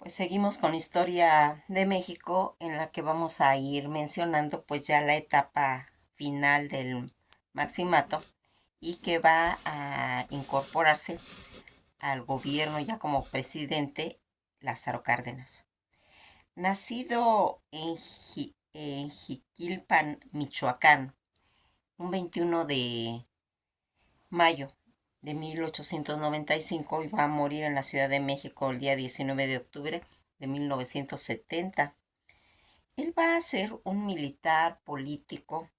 Pues seguimos con Historia de México, en la que vamos a ir mencionando pues ya la etapa final del Maximato y que va a incorporarse al gobierno ya como presidente Lázaro Cárdenas. Nacido en Jiquilpan, Michoacán, un 21 de mayo de 1895, y va a morir en la Ciudad de México el día 19 de octubre de 1970. Él va a ser un militar político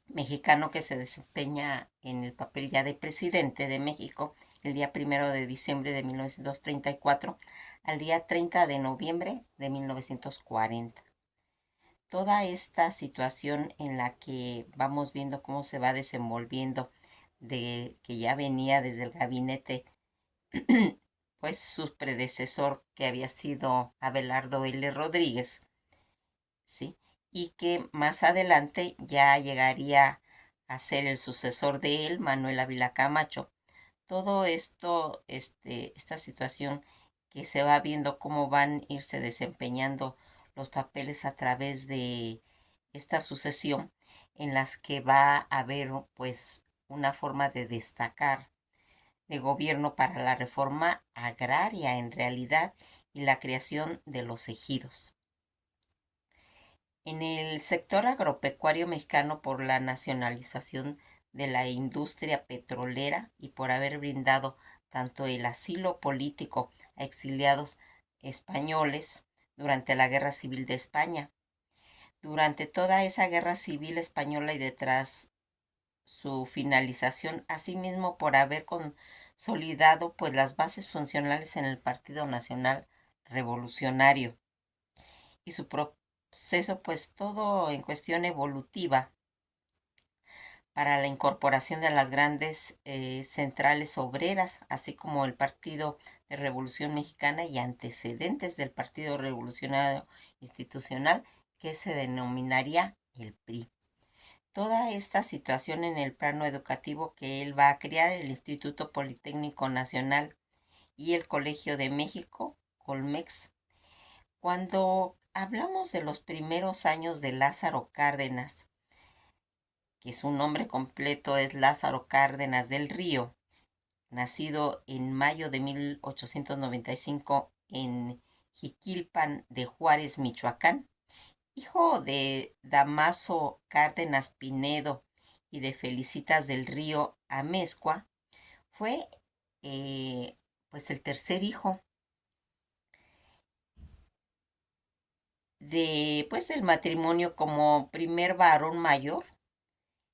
mexicano que se desempeña en el papel ya de presidente de México el día 1 de diciembre de 1934 al día 30 de noviembre de 1940. Toda esta situación en la que vamos viendo cómo se va desenvolviendo, de que ya venía desde el gabinete pues su predecesor, que había sido Abelardo L. Rodríguez, ¿sí? Y que más adelante ya llegaría a ser el sucesor de él, Manuel Ávila Camacho. Todo esto, esta situación que se va viendo cómo van a irse desempeñando los papeles a través de esta sucesión, en las que va a haber pues una forma de destacar de gobierno para la reforma agraria en realidad y la creación de los ejidos. En el sector agropecuario mexicano, por la nacionalización de la industria petrolera y por haber brindado tanto el asilo político a exiliados españoles durante la Guerra Civil de España. Durante toda esa Guerra Civil española y tras su finalización, asimismo por haber consolidado pues las bases funcionales en el Partido Nacional Revolucionario y su proceso pues todo en cuestión evolutiva para la incorporación de las grandes centrales obreras, así como el Partido de Revolución Mexicana y antecedentes del Partido Revolucionario Institucional, que se denominaría el PRI. Toda esta situación en el plano educativo, que él va a crear el Instituto Politécnico Nacional y el Colegio de México, Colmex. Cuando hablamos de los primeros años de Lázaro Cárdenas, que su nombre completo es Lázaro Cárdenas del Río, nacido en mayo de 1895 en Jiquilpan de Juárez, Michoacán, hijo de Damaso Cárdenas Pinedo y de Felicitas del Río Amezcua, fue pues el tercer hijo de pues del matrimonio. Como primer varón mayor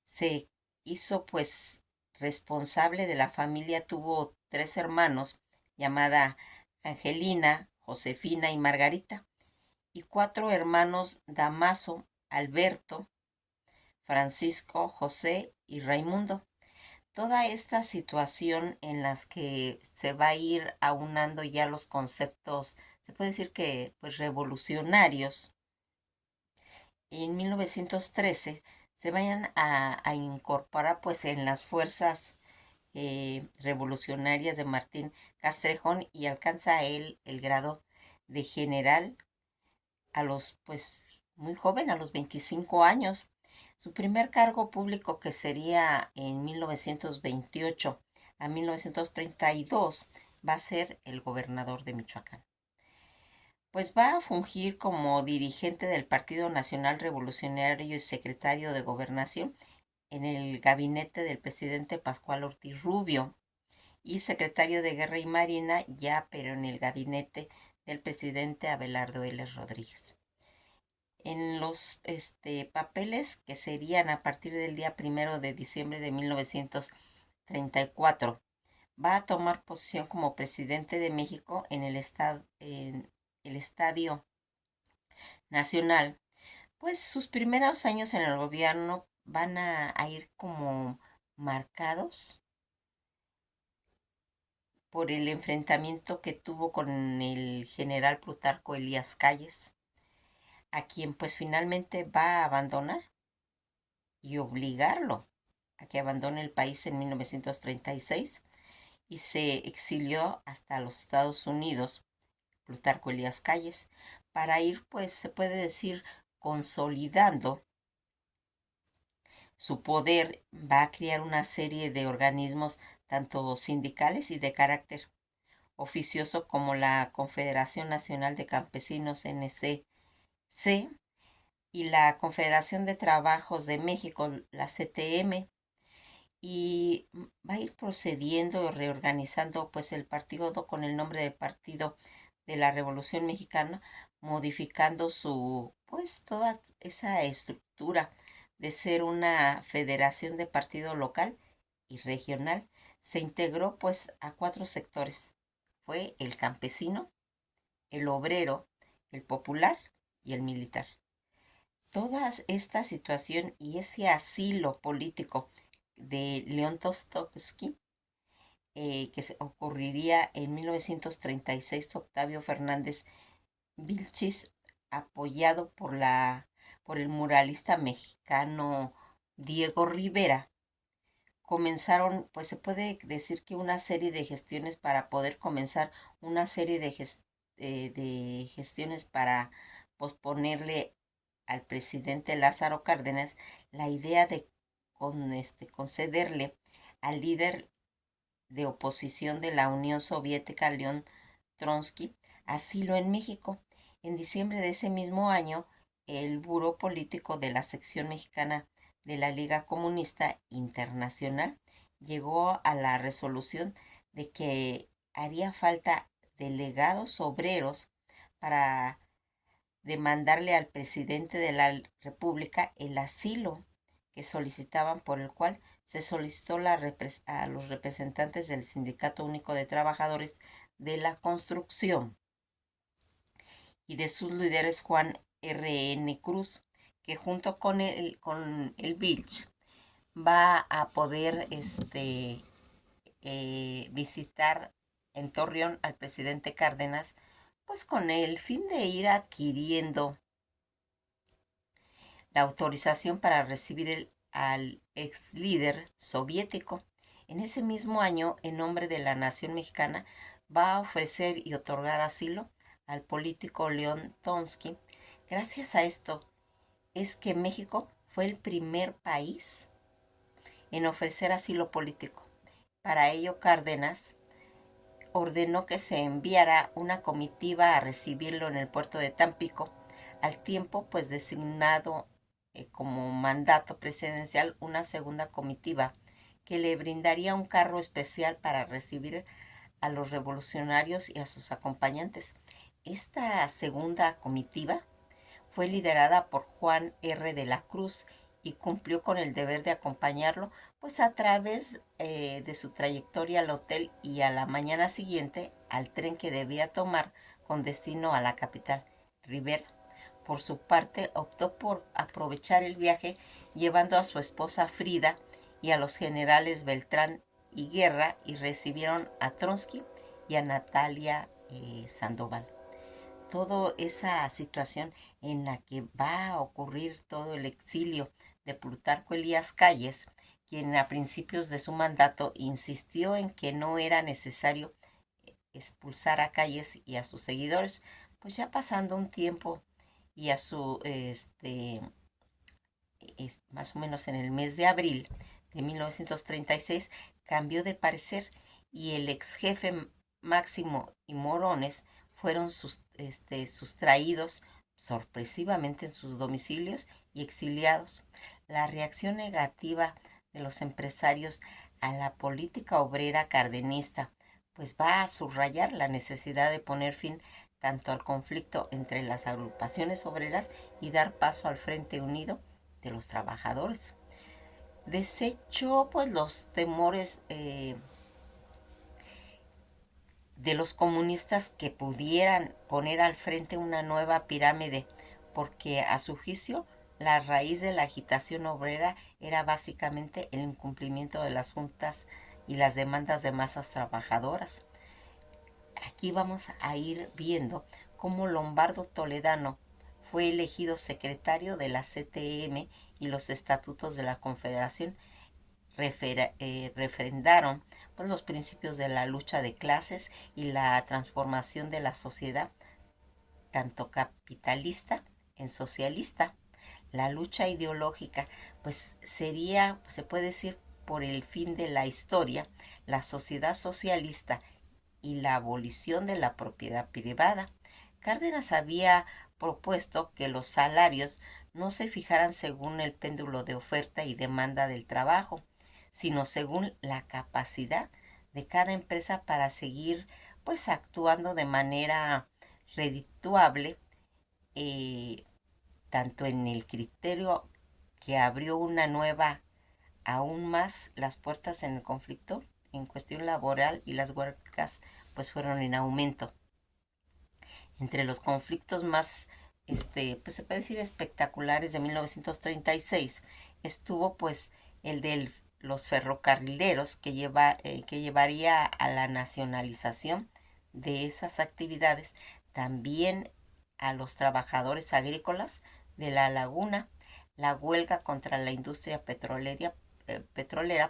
se hizo pues responsable de la familia. Tuvo tres hermanos, llamada Angelina, Josefina y Margarita, y cuatro hermanos: Damaso, Alberto, Francisco, José y Raimundo. Toda esta situación en las que se va a ir aunando ya los conceptos, se puede decir que pues revolucionarios, en 1913 se vayan a incorporar pues en las fuerzas revolucionarias de Martín Castrejón, y alcanza él el grado de general a los pues muy joven, a los 25 años. Su primer cargo público, que sería en 1928 a 1932, va a ser el gobernador de Michoacán. Pues va a fungir como dirigente del Partido Nacional Revolucionario y secretario de Gobernación en el gabinete del presidente Pascual Ortiz Rubio, y secretario de Guerra y Marina ya, pero en el gabinete del presidente Abelardo L. Rodríguez. En los papeles que serían a partir del día 1 de diciembre de 1934, va a tomar posición como presidente de México en el Estadio Nacional. Pues sus primeros años en el gobierno van a ir como marcados por el enfrentamiento que tuvo con el general Plutarco Elías Calles, a quien pues finalmente va a abandonar y obligarlo a que abandone el país en 1936, y se exilió hasta los Estados Unidos. Plutarco Elías Calles, para ir, pues se puede decir, consolidando su poder. Va a crear una serie de organismos, tanto sindicales y de carácter oficioso, como la Confederación Nacional de Campesinos NCC y la Confederación de Trabajos de México, la CTM, y va a ir procediendo y reorganizando pues el partido con el nombre de Partido de la Revolución Mexicana, modificando su pues toda esa estructura de ser una federación de partido local y regional. Se integró pues a 4 sectores. Fue el campesino, el obrero, el popular y el militar. Toda esta situación y ese asilo político de León Tolstói, que se ocurriría en 1936, Octavio Fernández Vilchis, apoyado por el muralista mexicano Diego Rivera, comenzaron, pues se puede decir que una serie de gestiones para poder comenzar una serie de gestiones para posponerle al presidente Lázaro Cárdenas la idea de concederle al líder de oposición de la Unión Soviética, León Trotsky, asilo en México. En diciembre de ese mismo año, el Buró Político de la sección mexicana de la Liga Comunista Internacional llegó a la resolución de que haría falta delegados obreros para demandarle al presidente de la República el asilo que solicitaban, por el cual se solicitó a los representantes del Sindicato Único de Trabajadores de la Construcción y de sus líderes Juan R.N. Cruz, que junto con el Vilch va a poder visitar en Torreón al presidente Cárdenas, pues con el fin de ir adquiriendo la autorización para recibir al ex líder soviético. En ese mismo año, en nombre de la nación mexicana, va a ofrecer y otorgar asilo al político León Trotsky. Gracias a esto es que México fue el primer país en ofrecer asilo político. Para ello, Cárdenas ordenó que se enviara una comitiva a recibirlo en el puerto de Tampico, al tiempo pues designado como mandato presidencial una segunda comitiva que le brindaría un carro especial para recibir a los revolucionarios y a sus acompañantes. Esta segunda comitiva fue liderada por Juan R. de la Cruz y cumplió con el deber de acompañarlo pues a través de su trayectoria al hotel y a la mañana siguiente al tren que debía tomar con destino a la capital. Rivera, por su parte, optó por aprovechar el viaje llevando a su esposa Frida y a los generales Beltrán y Guerra, y recibieron a Trotsky y a Natalia Sandoval. Toda esa situación en la que va a ocurrir todo el exilio de Plutarco Elías Calles, quien a principios de su mandato insistió en que no era necesario expulsar a Calles y a sus seguidores, pues ya pasando un tiempo y a su más o menos en el mes de abril de 1936 cambió de parecer, y el ex jefe Máximo y Morones fueron sustraídos sorpresivamente en sus domicilios y exiliados. La reacción negativa de los empresarios a la política obrera cardenista pues va a subrayar la necesidad de poner fin tanto al conflicto entre las agrupaciones obreras y dar paso al Frente Unido de los Trabajadores. Desechó pues los temores de los comunistas que pudieran poner al frente una nueva pirámide, porque a su juicio la raíz de la agitación obrera era básicamente el incumplimiento de las juntas y las demandas de masas trabajadoras. Aquí vamos a ir viendo cómo Lombardo Toledano fue elegido secretario de la CTM y los estatutos de la Confederación refrendaron pues, los principios de la lucha de clases y la transformación de la sociedad, tanto capitalista en socialista. La lucha ideológica, pues sería, se puede decir, por el fin de la historia, la sociedad socialista y la abolición de la propiedad privada. Cárdenas había propuesto que los salarios no se fijaran según el péndulo de oferta y demanda del trabajo, sino según la capacidad de cada empresa para seguir pues actuando de manera redituable, eh, tanto en el criterio que abrió una nueva aún más las puertas en el conflicto en cuestión laboral, y las huelgas pues fueron en aumento. Entre los conflictos más, pues se puede decir espectaculares de 1936 estuvo pues el de los ferrocarrileros que llevaría a la nacionalización de esas actividades, también a los trabajadores agrícolas de la laguna. La huelga contra la industria petrolera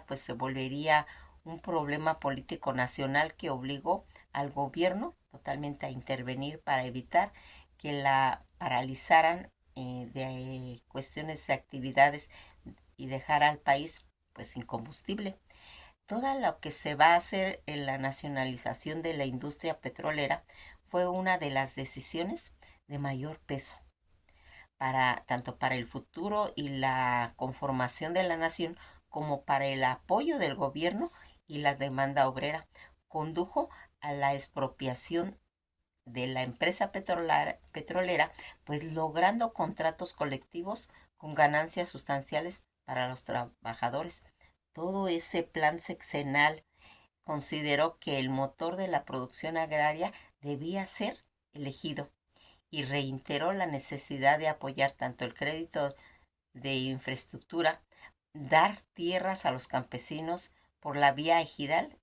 pues se volvería un problema político nacional que obligó al gobierno totalmente a intervenir para evitar que la paralizaran de cuestiones de actividades y dejar al país pues sin combustible. Todo lo que se va a hacer en la nacionalización de la industria petrolera fue una de las decisiones de mayor peso para tanto para el futuro y la conformación de la nación como para el apoyo del gobierno y la demanda obrera. Condujo a la expropiación de la empresa petrolera, pues logrando contratos colectivos con ganancias sustanciales para los trabajadores. Todo ese plan sexenal consideró que el motor de la producción agraria debía ser elegido y reiteró la necesidad de apoyar tanto el crédito de infraestructura, dar tierras a los campesinos por la vía ejidal,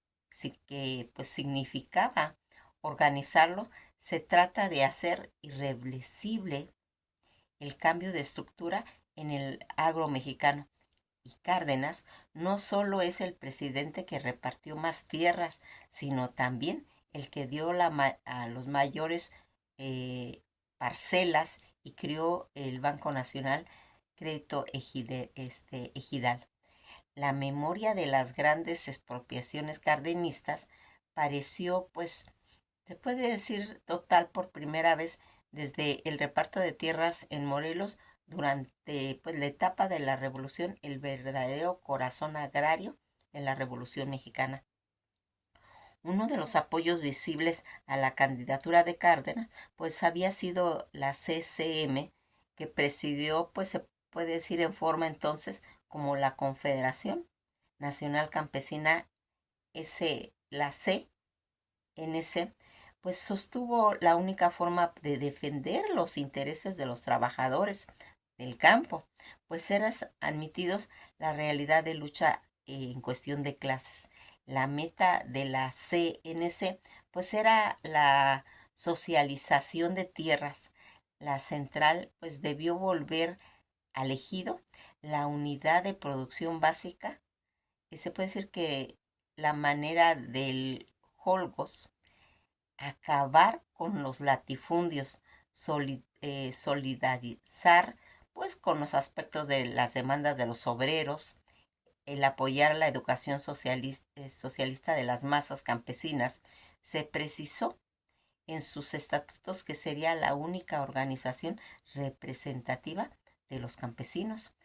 que pues significaba organizarlo. Se trata de hacer irreversible el cambio de estructura en el agro mexicano. Y Cárdenas no solo es el presidente que repartió más tierras, sino también el que dio a los mayores parcelas y creó el Banco Nacional Crédito Ejidal. La memoria de las grandes expropiaciones cardenistas pareció, pues, se puede decir total por primera vez desde el reparto de tierras en Morelos durante pues, la etapa de la revolución, el verdadero corazón agrario de la Revolución Mexicana. Uno de los apoyos visibles a la candidatura de Cárdenas, pues había sido la CCM, que presidió, pues se puede decir en forma entonces, como la Confederación Nacional Campesina, la CNC, pues sostuvo la única forma de defender los intereses de los trabajadores del campo, pues eran admitidos la realidad de lucha en cuestión de clases. La meta de la CNC pues era la socialización de tierras. La central pues debió volver al ejido la unidad de producción básica, y se puede decir que la manera del holgos, acabar con los latifundios, solidarizar pues con los aspectos de las demandas de los obreros, el apoyar la educación socialista de las masas campesinas. Se precisó en sus estatutos que sería la única organización representativa de los campesinos.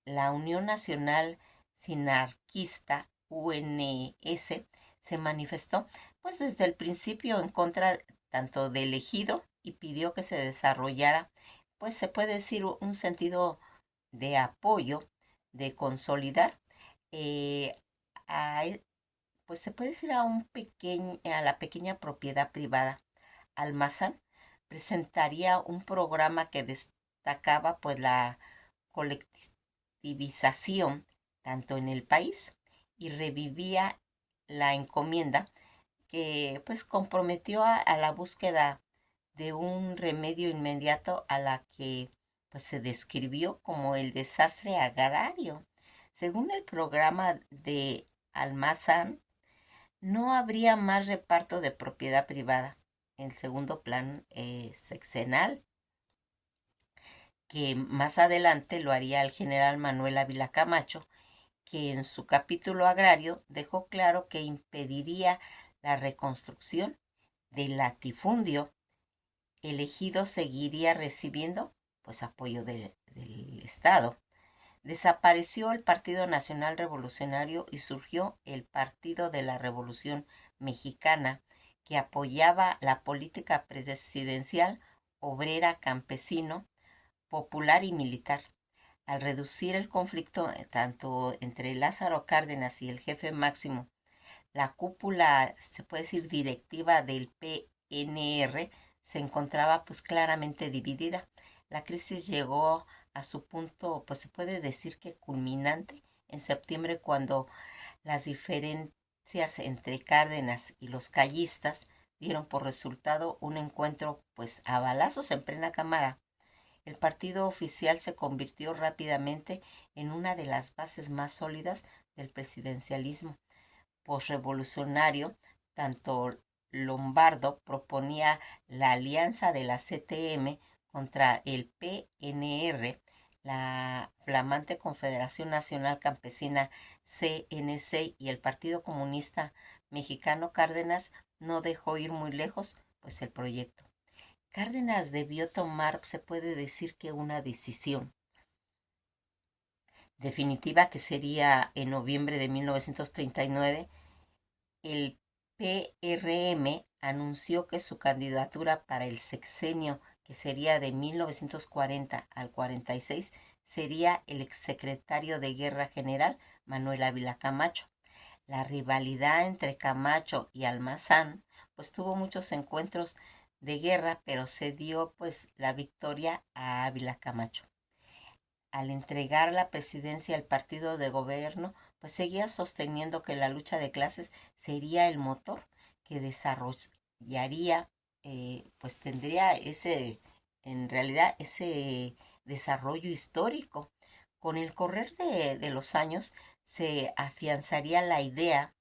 La Unión Nacional Sinarquista, UNS, se manifestó pues desde el principio en contra tanto del ejido y pidió que se desarrollara, pues se puede decir, un sentido de apoyo, de consolidar, eh, a, pues se puede decir a la pequeña propiedad privada. Almazán presentaría un programa que destacaba pues la colectivización tanto en el país y revivía la encomienda que pues comprometió a la búsqueda de un remedio inmediato a la que pues se describió como el desastre agrario. Según el programa de Almazán, no habría más reparto de propiedad privada. El segundo plan sexenal, que más adelante lo haría el general Manuel Ávila Camacho, que en su capítulo agrario dejó claro que impediría la reconstrucción del latifundio. El ejido seguiría recibiendo pues apoyo del Estado. Desapareció el Partido Nacional Revolucionario y surgió el Partido de la Revolución Mexicana, que apoyaba la política presidencial obrera, campesino, popular y militar. Al reducir el conflicto tanto entre Lázaro Cárdenas y el jefe máximo, la cúpula, se puede decir, directiva del PNR se encontraba pues claramente dividida. La crisis llegó a su punto, pues se puede decir que culminante en septiembre, cuando las diferencias entre Cárdenas y los callistas dieron por resultado un encuentro pues a balazos en plena cámara. El partido oficial se convirtió rápidamente en una de las bases más sólidas del presidencialismo posrevolucionario. Tanto Lombardo proponía la alianza de la CTM contra el PNR, la flamante Confederación Nacional Campesina CNC y el Partido Comunista Mexicano. Cárdenas no dejó ir muy lejos pues el proyecto. Cárdenas debió tomar, se puede decir, que una decisión definitiva, que sería en noviembre de 1939. El PRM anunció que su candidatura para el sexenio, que sería de 1940 al 46, sería el exsecretario de Guerra General Manuel Ávila Camacho. La rivalidad entre Camacho y Almazán pues tuvo muchos encuentros de guerra, pero se dio pues la victoria a Ávila Camacho. Al entregar la presidencia al partido de gobierno, pues seguía sosteniendo que la lucha de clases sería el motor que desarrollaría, pues tendría ese, en realidad, ese desarrollo histórico. Con el correr de los años se afianzaría la idea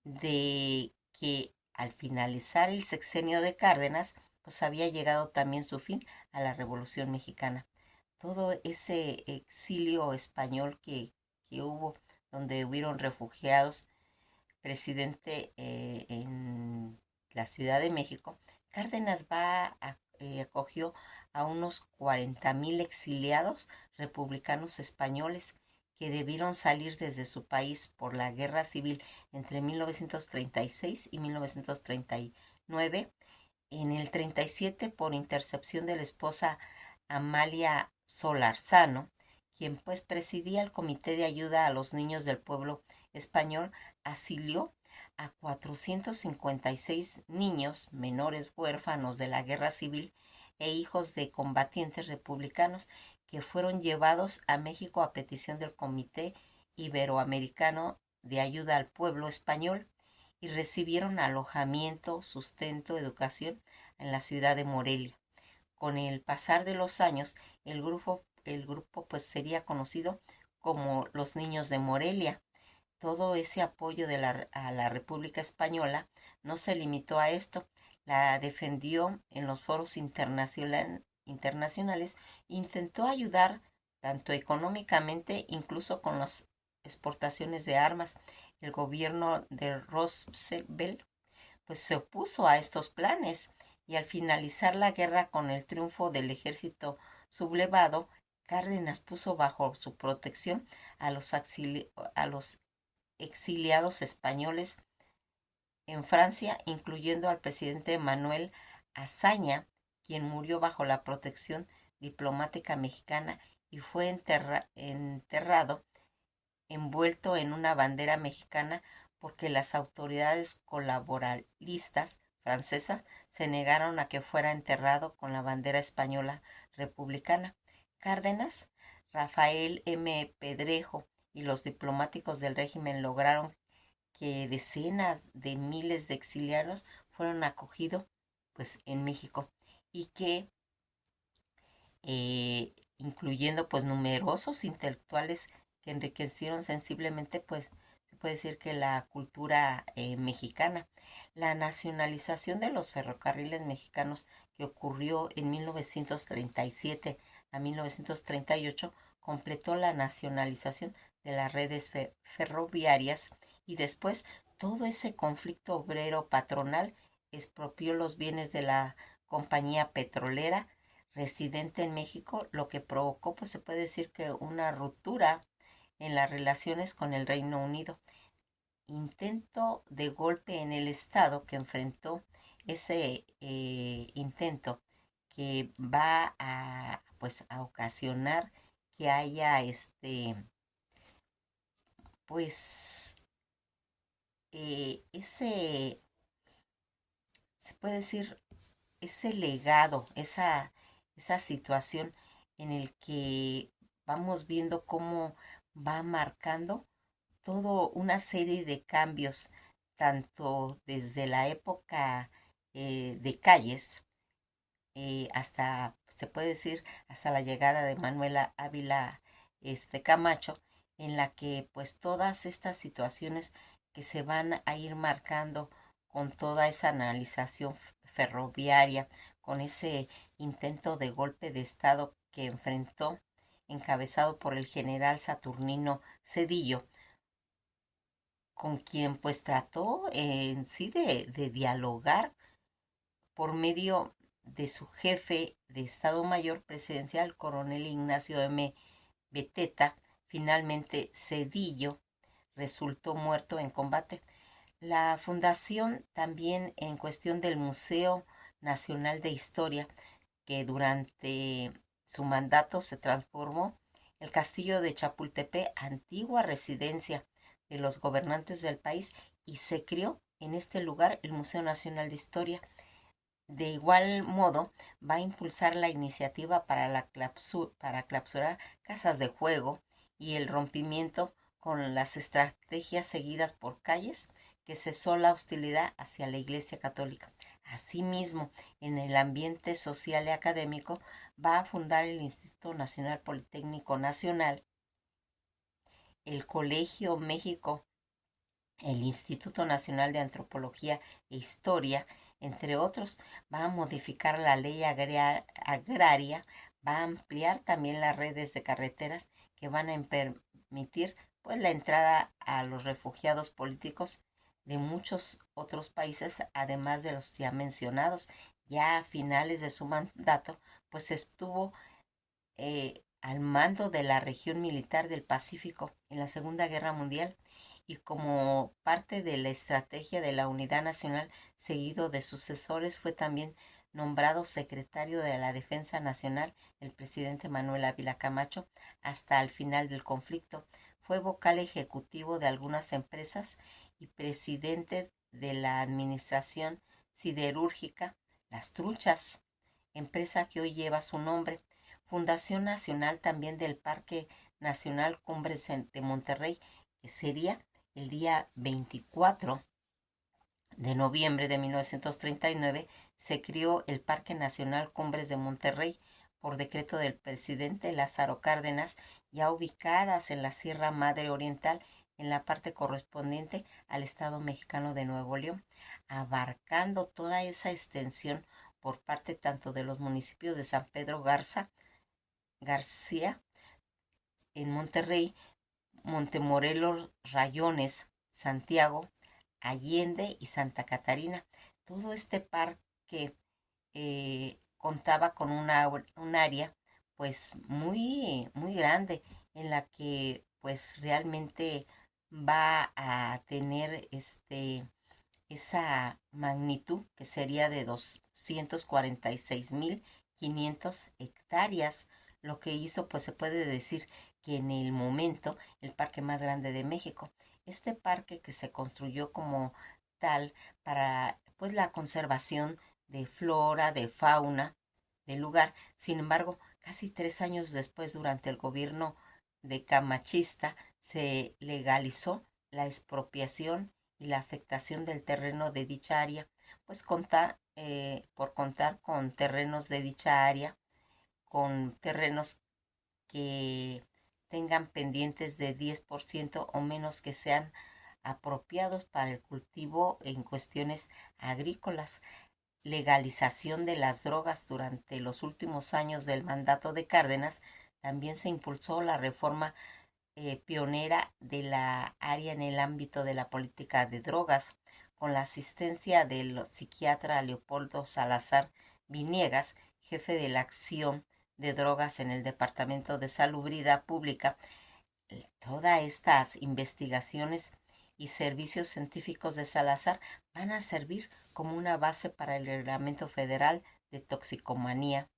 de que al finalizar el sexenio de Cárdenas, pues había llegado también su fin a la Revolución Mexicana. Todo ese exilio español que hubo, donde hubieron refugiados, presidente en la Ciudad de México, Cárdenas acogió a unos 40,000 exiliados republicanos españoles que debieron salir desde su país por la guerra civil entre 1936 y 1939. En el 37, por intercepción de la esposa Amalia Solarzano, quien pues presidía el Comité de Ayuda a los Niños del Pueblo Español, asilió a 456 niños menores huérfanos de la guerra civil e hijos de combatientes republicanos, que fueron llevados a México a petición del Comité Iberoamericano de Ayuda al Pueblo Español, y recibieron alojamiento, sustento, educación en la ciudad de Morelia. Con el pasar de los años, el grupo pues sería conocido como los Niños de Morelia. Todo ese apoyo a la República Española no se limitó a esto. La defendió en los foros internacionales, intentó ayudar tanto económicamente, incluso con las exportaciones de armas. El gobierno de Roosevelt pues se opuso a estos planes, y al finalizar la guerra con el triunfo del ejército sublevado, Cárdenas puso bajo su protección a los exiliados españoles en Francia, incluyendo al presidente Manuel Azaña, quien murió bajo la protección diplomática mexicana y fue enterrado envuelto en una bandera mexicana, porque las autoridades colaboralistas francesas se negaron a que fuera enterrado con la bandera española republicana. Cárdenas, Rafael M. Pedrejo y los diplomáticos del régimen lograron que decenas de miles de exiliados fueron acogidos pues en México, y que incluyendo pues numerosos intelectuales que enriquecieron sensiblemente, pues se puede decir que la cultura mexicana. La nacionalización de los ferrocarriles mexicanos que ocurrió en 1937 a 1938 completó la nacionalización de las redes ferroviarias y después todo ese conflicto obrero patronal expropió los bienes de la compañía petrolera residente en México, lo que provocó, pues se puede decir que una ruptura en las relaciones con el Reino Unido. Intento de golpe en el Estado que enfrentó ese intento que va a, pues, a ocasionar que haya pues, ese, se puede decir, ese legado, esa situación en el que vamos viendo cómo va marcando todo una serie de cambios, tanto desde la época de Calles hasta, se puede decir, hasta la llegada de Manuela Ávila Camacho, en la que pues todas estas situaciones que se van a ir marcando con toda esa analización ferroviaria, con ese intento de golpe de Estado que enfrentó, encabezado por el general Saturnino Cedillo, con quien pues trató en sí de dialogar por medio de su jefe de Estado Mayor Presidencial, coronel Ignacio M. Beteta. Finalmente Cedillo resultó muerto en combate. La fundación también en cuestión del Museo Nacional de Historia, que durante su mandato se transformó el castillo de Chapultepec, antigua residencia de los gobernantes del país, y se creó en este lugar el Museo Nacional de Historia. De igual modo, va a impulsar la iniciativa para clausurar casas de juego y el rompimiento con las estrategias seguidas por Calles, que cesó la hostilidad hacia la Iglesia Católica. Asimismo, en el ambiente social y académico, va a fundar el Instituto Nacional Politécnico Nacional, el Colegio México, el Instituto Nacional de Antropología e Historia, entre otros. Va a modificar la ley agraria, va a ampliar también las redes de carreteras que van a permitir pues la entrada a los refugiados políticos de muchos otros países, además de los ya mencionados. Ya a finales de su mandato, pues estuvo al mando de la región militar del Pacífico en la Segunda Guerra Mundial, y como parte de la estrategia de la unidad nacional, seguido de sucesores, fue también nombrado secretario de la Defensa Nacional el presidente Manuel Ávila Camacho hasta el final del conflicto. Fue vocal ejecutivo de algunas empresas y presidente de la administración siderúrgica Las Truchas, empresa que hoy lleva su nombre. Fundación Nacional también del Parque Nacional Cumbres de Monterrey, que sería el día 24 de noviembre de 1939, se crió el Parque Nacional Cumbres de Monterrey por decreto del presidente Lázaro Cárdenas, ya ubicadas en la Sierra Madre Oriental, en la parte correspondiente al Estado mexicano de Nuevo León, abarcando toda esa extensión por parte tanto de los municipios de San Pedro García en Monterrey, Montemorelos, Rayones, Santiago, Allende y Santa Catarina. Todo este parque contaba con un área pues muy grande, en la que pues realmente va a tener esa magnitud, que sería de 246.500 hectáreas, lo que hizo, pues se puede decir que en el momento el parque más grande de México. Este parque, que se construyó como tal para pues la conservación de flora, de fauna del lugar. Sin embargo, casi 3 años después, durante el gobierno de Camachista, se legalizó la expropiación y la afectación del terreno de dicha área, pues por contar con terrenos de dicha área, con terrenos que tengan pendientes de 10% o menos que sean apropiados para el cultivo en cuestiones agrícolas. Legalización de las drogas durante los últimos años del mandato de Cárdenas, también se impulsó la reforma pionera de la área en el ámbito de la política de drogas, con la asistencia del psiquiatra Leopoldo Salazar Viniegas, jefe de la acción de drogas en el Departamento de Salubridad Pública. Todas estas investigaciones y servicios científicos de Salazar van a servir como una base para el Reglamento Federal de Toxicomanía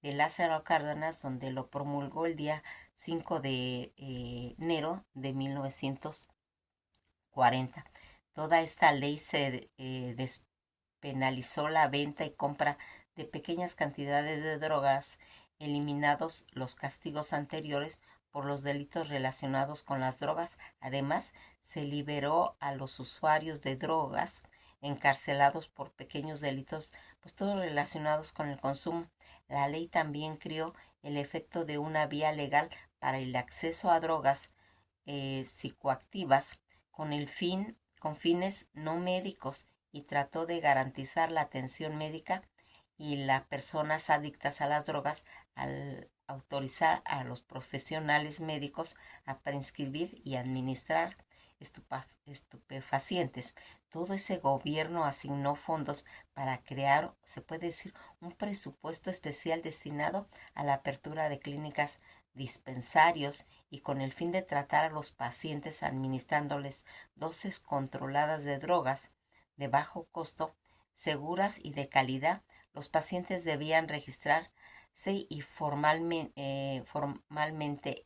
de Lázaro Cárdenas, donde lo promulgó el día 5 de enero de 1940. Toda esta ley se despenalizó la venta y compra de pequeñas cantidades de drogas, eliminados los castigos anteriores por los delitos relacionados con las drogas. Además, se liberó a los usuarios de drogas encarcelados por pequeños delitos, pues todos relacionados con el consumo. La ley también creó el efecto de una vía legal para el acceso a drogas psicoactivas con fines no médicos, y trató de garantizar la atención médica y las personas adictas a las drogas al autorizar a los profesionales médicos a prescribir y administrar estupefacientes. Todo ese gobierno asignó fondos para crear, se puede decir, un presupuesto especial destinado a la apertura de clínicas, dispensarios, y con el fin de tratar a los pacientes administrándoles dosis controladas de drogas de bajo costo, seguras y de calidad. Los pacientes debían registrarse y formalmente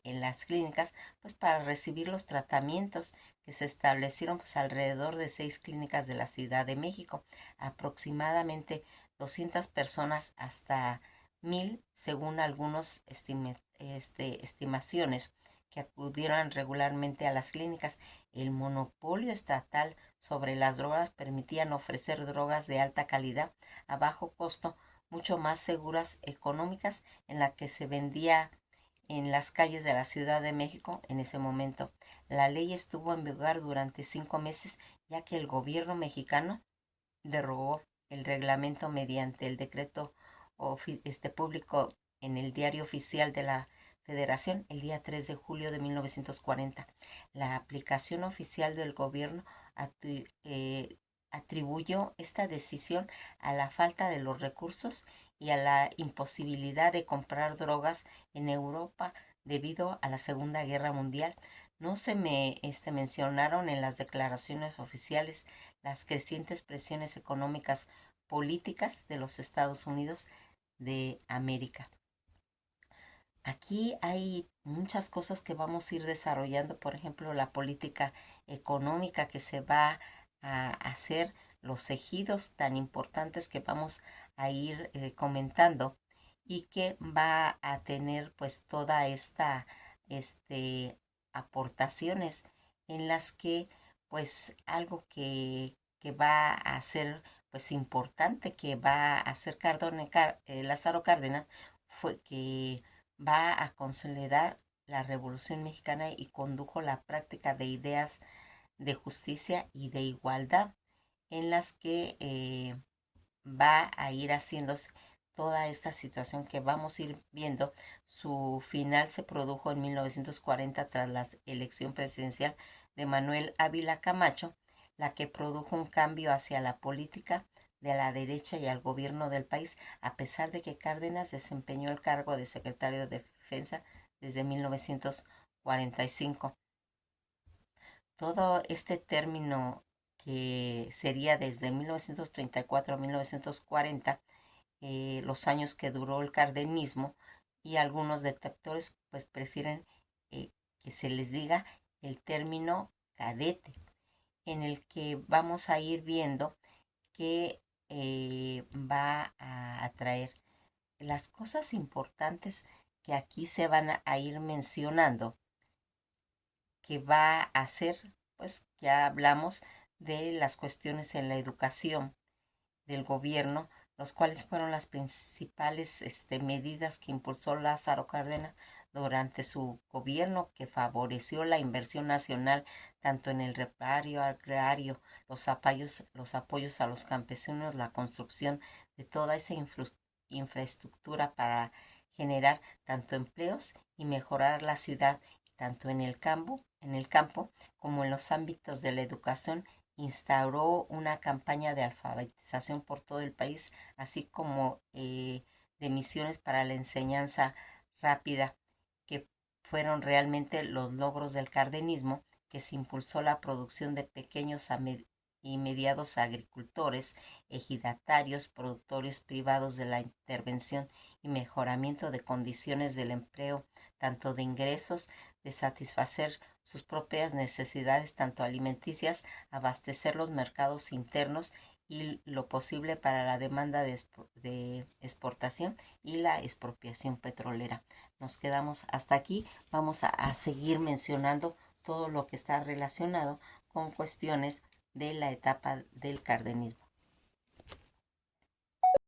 en las clínicas, pues para recibir los tratamientos que se establecieron, pues alrededor de 6 clínicas de la Ciudad de México, aproximadamente 200 personas hasta 1000, según algunos estimaciones, que acudieran regularmente a las clínicas. El monopolio estatal sobre las drogas permitían ofrecer drogas de alta calidad a bajo costo, mucho más seguras, económicas, en la que se vendía en las calles de la Ciudad de México en ese momento. La ley estuvo en vigor durante 5 meses, ya que el gobierno mexicano derogó el reglamento mediante el decreto público en el Diario Oficial de la Federación el día 3 de julio de 1940. La aplicación oficial del gobierno atribuyó esta decisión a la falta de los recursos y a la imposibilidad de comprar drogas en Europa debido a la Segunda Guerra Mundial. No se mencionaron en las declaraciones oficiales las crecientes presiones económicas políticas de los Estados Unidos de América. Aquí hay muchas cosas que vamos a ir desarrollando, por ejemplo, la política económica que se va a hacer, los ejidos tan importantes que vamos a ir comentando, y que va a tener pues toda esta aportaciones en las que pues algo que va a ser pues importante, que va a hacer Lázaro Cárdenas, fue que va a consolidar la Revolución Mexicana y condujo la práctica de ideas de justicia y de igualdad, en las que va a ir haciéndose toda esta situación que vamos a ir viendo. Su final se produjo en 1940 tras la elección presidencial de Manuel Ávila Camacho, la que produjo un cambio hacia la política de la derecha y al gobierno del país, a pesar de que Cárdenas desempeñó el cargo de secretario de Defensa desde 1945. Todo este término, que sería desde 1934 a 1940, los años que duró el cardenismo, y algunos detractores pues prefieren que se les diga el término cadete, en el que vamos a ir viendo que va a atraer las cosas importantes que aquí se van a ir mencionando, que va a hacer, pues ya hablamos de las cuestiones en la educación del gobierno, los cuales fueron las principales medidas que impulsó Lázaro Cárdenas durante su gobierno, que favoreció la inversión nacional tanto en el reparo agrario, los apoyos a los campesinos, la construcción de toda esa infraestructura para generar tanto empleos y mejorar la ciudad, tanto en el campo como en los ámbitos de la educación. Instauró una campaña de alfabetización por todo el país, así como de misiones para la enseñanza rápida, que fueron realmente los logros del cardenismo, que se impulsó la producción de pequeños y mediados agricultores, ejidatarios, productores privados de la intervención y mejoramiento de condiciones del empleo, tanto de ingresos, de satisfacer sus propias necesidades, tanto alimenticias, abastecer los mercados internos y lo posible para la demanda de exportación y la expropiación petrolera. Nos quedamos hasta aquí. Vamos a seguir mencionando todo lo que está relacionado con cuestiones de la etapa del cardenismo.